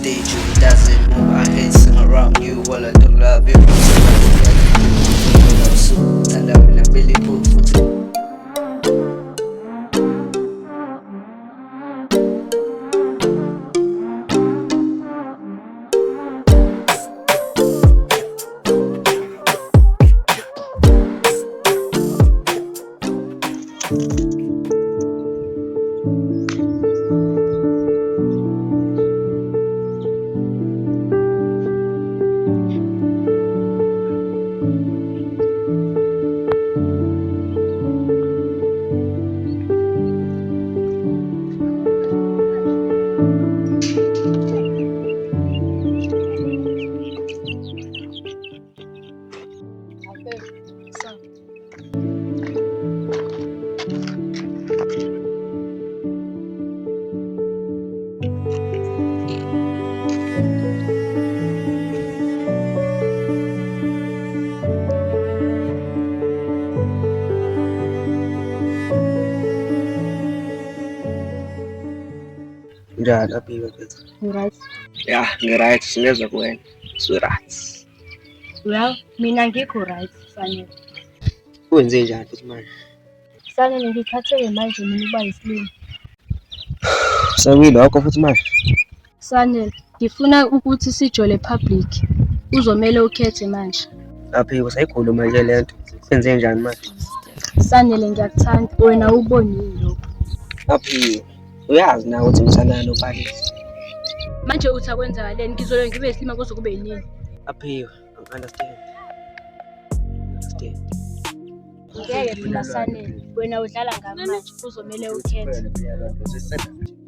stage, it doesn't move. I hate sing around you while I don't love you. And I'm in a Billy Boo foot. Njani aphiwe mfethu? Right. Ya, ngi-right, singezwa kuwena. Su-right. Well, mina ngikho right, Sanele. Wenze njani futhi manje? Sanele ngikhathele manje mina ukuba yisilimo. Sekuyilokho futhi manje? Sanele, ngifuna ukuthi sijole public. Uzomele ukhethe manje. Aphiwe, sayikhuluma nje lento. Wenze njani manje? Sanele ngiyakuthanda, wena ubonile lokho. Aphiwe, uyazi na ukuthi ngisana noPalisi. Manje uthi akwenzakaleni, ngizolo ngibe yisilima kuze kube yini? Aphiwe, understand. Ngeke phela Sanele, wena udlala ngami manje, uzomele ukhethe.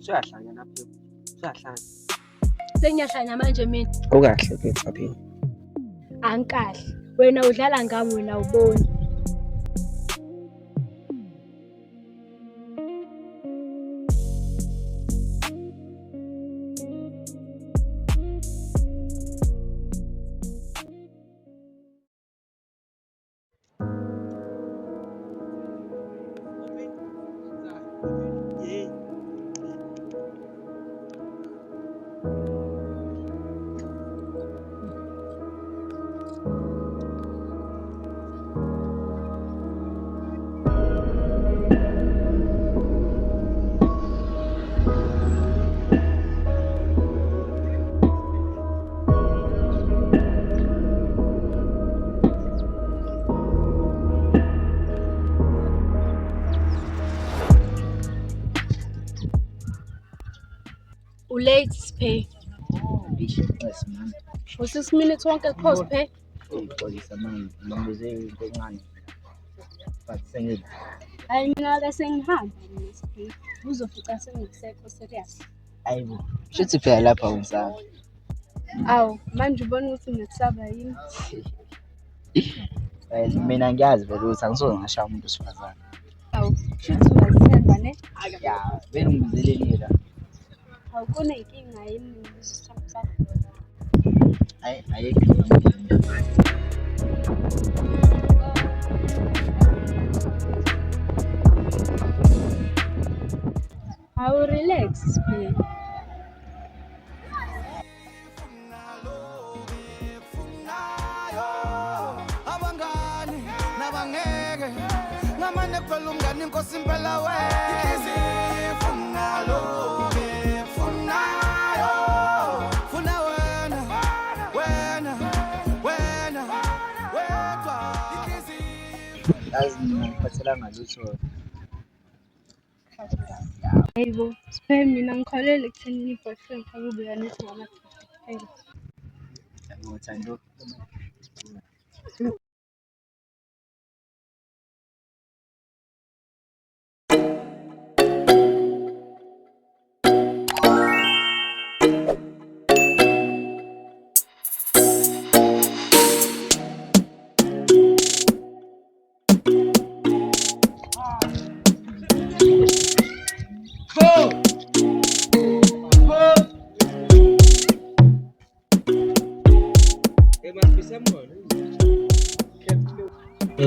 Suyahlanya aphiwe. Suyahlanya. Sengiyahlanya manje mina. Ukahle mfethu aphiwe. Angikahle. Wena udlala ngami wena uboni. Late pay. For 6 minutes wonke post pay. Uxolisa manje ngibuze into encane but sengile Hayi mina ke sengihamba ngesiphi. Uzofica sengisekho serious. ayibo shithi phela lapha ungisaba Awu manje ubona ukuthi ngikusaba yini? mina ngiyazi vele ukuthi angisoze ngashaya umuntu osifazane Awu shithi ungazithemba ne? ya vele ungizelelile la Awu kunenkinga yini ngesithambo sakho? ayikho Awu relax pay. Abangani nabangeke ngamane kuphela umngani inkosi impela funa lo funayo funa wena wedwa yazi mina ngiphathelanga lutho Hayibo, siphe mina ngikholele ekutheni i-boyfriend akube yanithi ngama-50. ngothando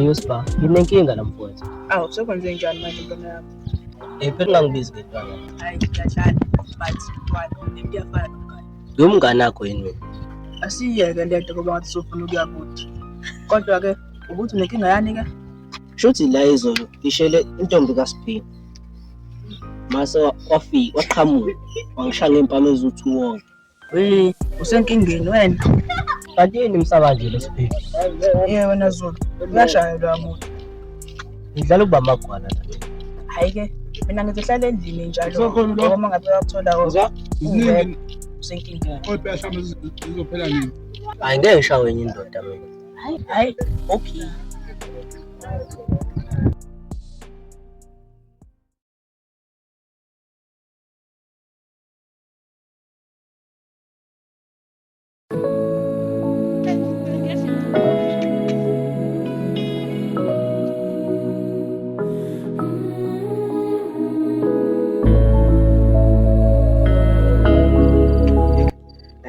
Yusba, nginenkinga namfowethu. Awu sekwenze njani manje intombi yami? Phela ngingangibizi ngedwana. Hayi ngiyadlala but kuyafana nomngane. Ngumngane wakho yini mina? Asiyeke lento ngoba ngathi sofuna ukuya kude. Kodwa-ke ukuthi unenkinga yani-ke? Shuthi la izolo ngishele intombi kaSiphiwe. Mase wafika waqhamuka wangishaya ngempama eziwu2 wonke. Usenkingeni wena. Kanti yini msaba nje lo Siphiwe? Wena Zulu. Uyashaya lo muntu. Ngidlala ukuba amagwala la. Hayi-ke mina ngizohlala endlini njalo. Ngoba uma ngabe uyakuthola usenkingeni. Hayi ngeke ngishawe enye indoda mina. Hayi, okay.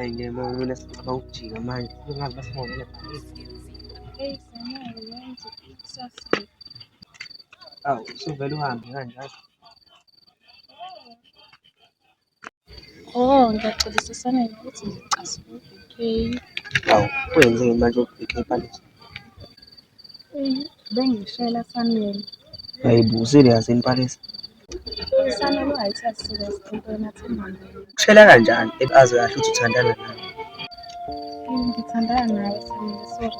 Ngiyema mina sicaba ukujika manje kungabe basibonile. Hey, sana wenze ikusasa. Awu usuvela uhambe kanjalo. Oh, ngiyaxolisa sana ukuthi ngicasuke. Okay. Awu kwenzeni manje ukubheka ipalisi? Bengishela Samuel. Hayibo serious impalisi. Samuel wayithatha serious into enathemanga. Kushela kanjani aze kahle ukuthi uthandana naye. Ngithandana naye Samuel, so relax.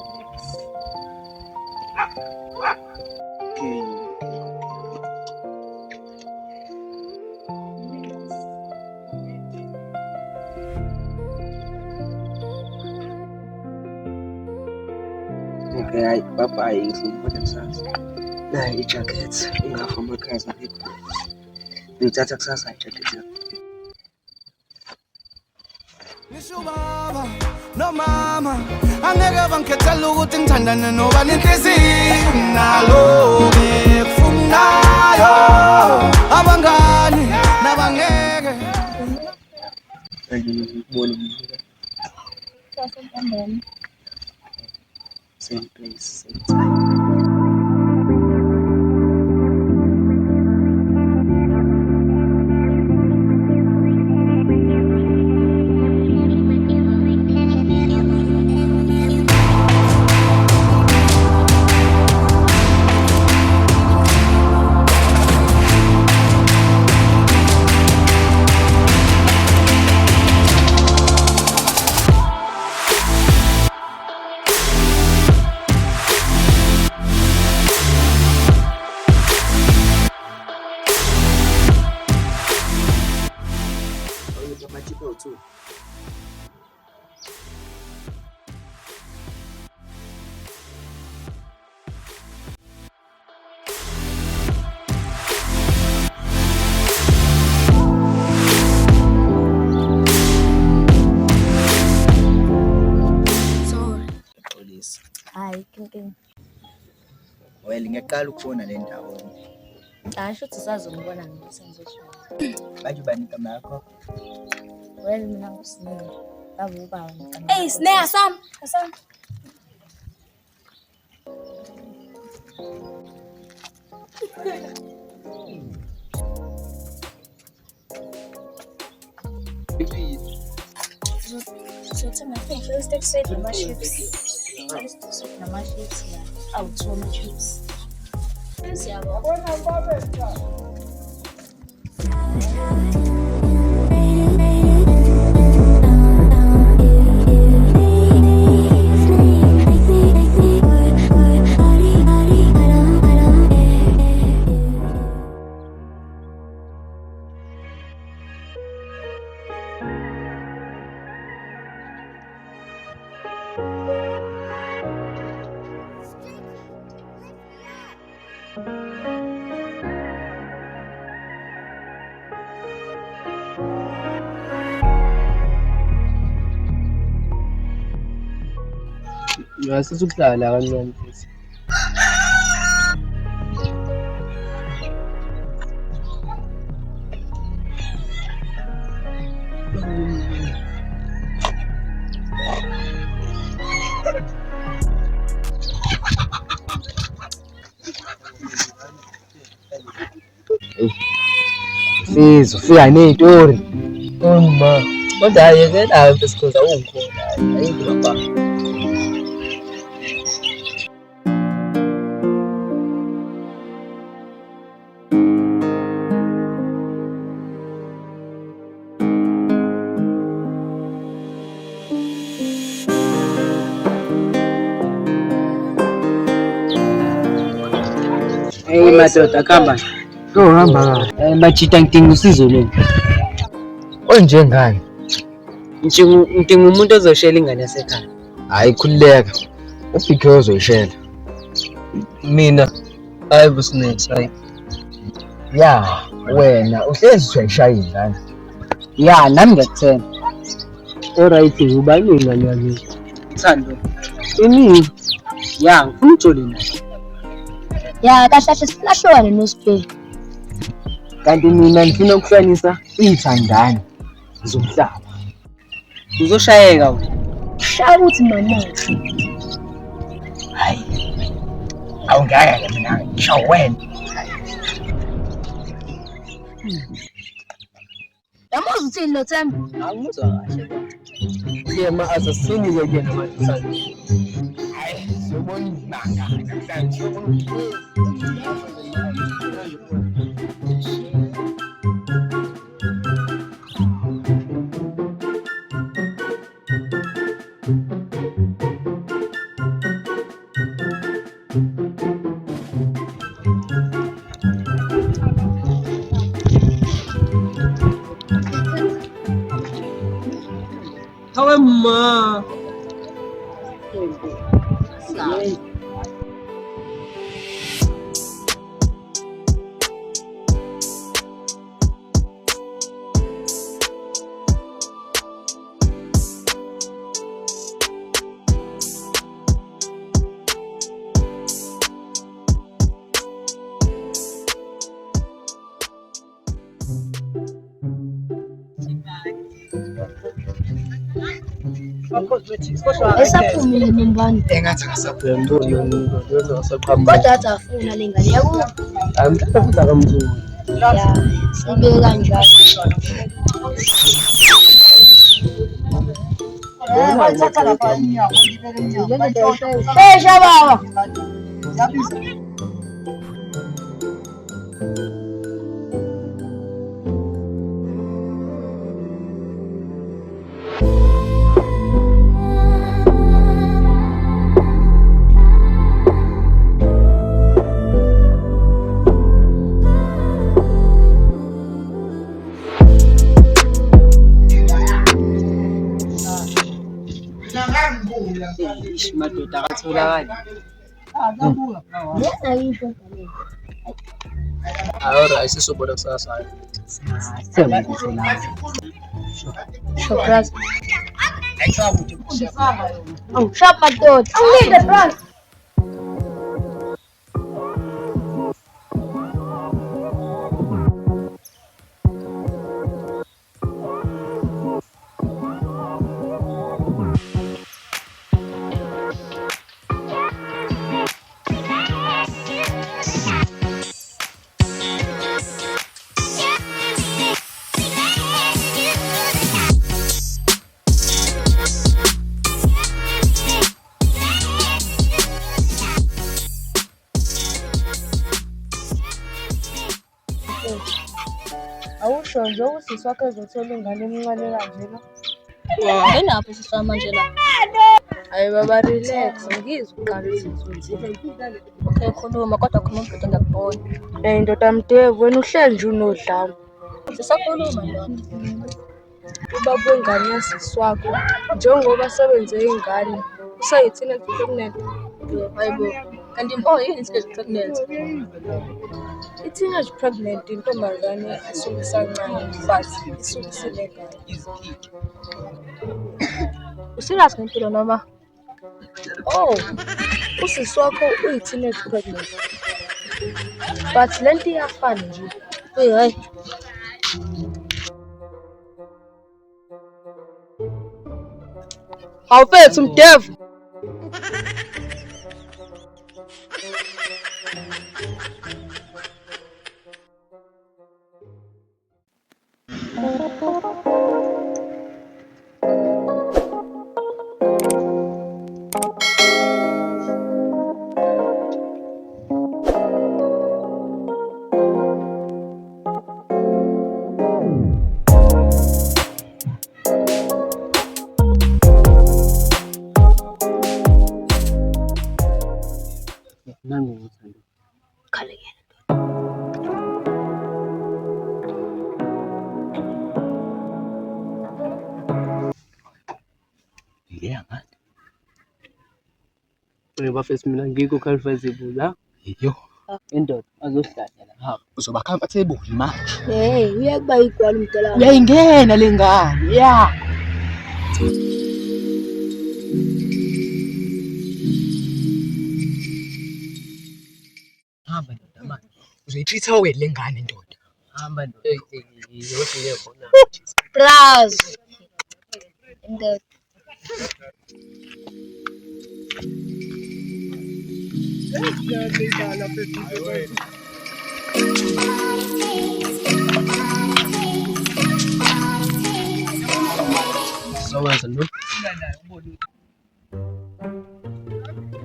Okay, hayi bye ngizobona kusasa. Nayi ijacket ingafa amakhaza ngekho. Ngithatha kusasa ijacket yakho. Ngisho baba no mama angeke bangikhethela ukuthi ngithandane nobani inhliziyo nalo bekufunayo abangani nabangeke Ngibona umuntu Sasentambeni. same place same time. Hayi, kinking. Well, ngiyaqala ukufona le ndawo. Asho ukuthi sazongibona ngisenze shona. Bathi bani igama yakho? Well, mina nguSnare. Baba ubaba ngicela. Hey, Snare Sam. So my thing, let's take straight number chips. Let's take straight number chips la. Awuthoma chips. Siyabona baba. Ngiyasiza ukuhlala kancane futhi. Sizwe ufika nezitori. Ma. Kodwa hayi-ke nayo besikhoza ungikhona. Ayikho lapha. Hey madoda khamba. Hamba Bachita ngidinga usizo lweni. onjengani? Ngidinga umuntu ozoshela ingane yasekhaya. Hayi khululeka. Ubhikhe uzoyishela. Mina hayi business hayi. Ya, wena uhlezi uyayishaya ingane. Ya, nami ngiyakuthemba. Alright, ubani ingane yakini? Thando. Ini? Ya, ngifuna ujole naye. Ya kahle kahle silahlukane noSpay. Kanti mina ngifuna ukuhlanisa izithandane zomhlaba. Uzoshayeka wena. Shaya ukuthi mama. Hayi. Awungaya mina ngisho wena. Yamazi uthini lo Themba? Angizwa kahle. Yema asasini yena manje sanje. Sobona ibanga namhlanje sobona. Hawe ma. Esaphumile nembani. Engathi akasaphuma. Kodwa athi afuna lengane yaku. Amhlophe futhi akamzulu. Ya, sibe kanjalo. Shesha baba. Madoda akatholakali. Yena yisho. Ahora sisobona kusasa. Sithemba ukuthi la. Shopras. Oh, shop my door. I need the brush. Awusho nje ukuthi swakhe ezothola ingane emncane kanjena. Ngenaphi siswa manje la? Hayi baba relax, ngizwe uqala ukuthi. Okay, khuluma kodwa khuluma ubhuti ngakubona. Ndoda Mdevu, wena uhleli nje unodlame. Sisakhuluma ndoda. Ubaba wengane yasiswakho njengoba sebenze ingane usayithina pregnant. Hayibo. Kanti impo yini isikhathi pregnant? I-teenage pregnant intombazane isuke isancane but isuke isinengane. Usirious ngempilo noma? Oh, usisi wakho uyi-teenage pregnant but lento iyafana nje. Hayi. Awuphethe Mdevu. Nami ngithanda. Khalekela. Yeah, man. Bafethu mina ngikho comfortable la. Yo. Indoda azohlala la. Hamba. Uzoba comfortable manje. Hey, uyakuba igwala umdala. Uyayingena le ngane. Yeah. Hamba ndoda manje. Uzoyitreat away le ngane ndoda. Hamba ndoda. Yothi le khona. Plus. Indoda. Sawenza lo.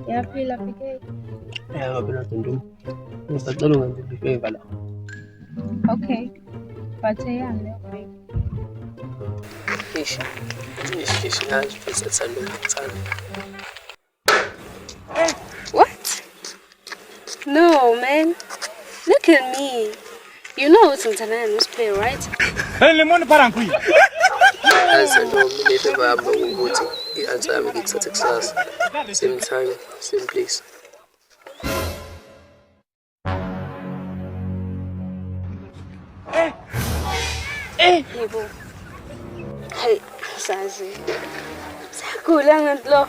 Yaphila fike. Phela Tundu. Ngisacela ungenze ifavor la. Okay. But yeah, okay. Ish nazi futhi ethanda ukuthanda. What? No, man. Look at me. You know it's Tanzania newsplay, right? Azendo mina ifavor yami ukuthi i-answer yami ngithathe kusasa. Same time, same place. Yebo. Hey, sazi. Sakula ngantlo.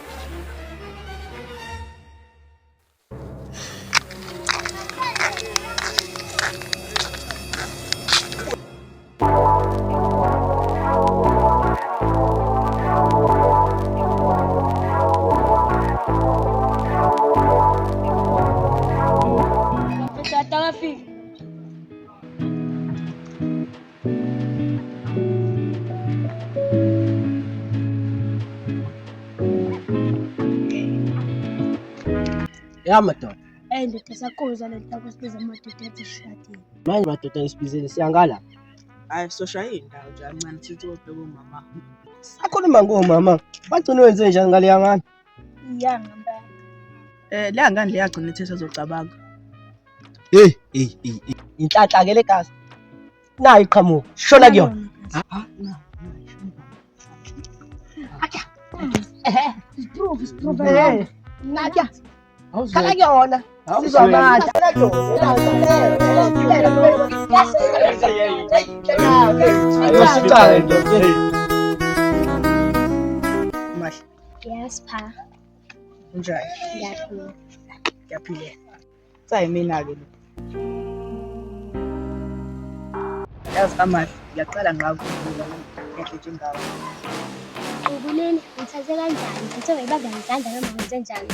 Ya madoda. Ndoda sakuza le nto kwesibiza amadoda eshadini. Manje madoda isibizele siyangala. Hayi soshaya indawo nje kancane sithi kodwa umama. Akhuluma ngomama. Bagcina wenze njani ngale yangane? Ya ngamba. Le ngane leyagcina ithi sezocabanga. Hey. Inhlanhla ke legazi. Nayi iqhamuka. Shona kuyona. Proof. Nadia. Kala kuyona. Sizomandla. Ayosicala ndoda. Mahle. Yes, pa. Unjani? Ngiyaphila. Ngiyaphila. Sayimina ke lo. Yazi amahle, ngiyaqala ngakho ngiyahle ngawo. Ubuleni ngithathe kanjani? Ngithe ngibanga ngizandla noma ngenze njani?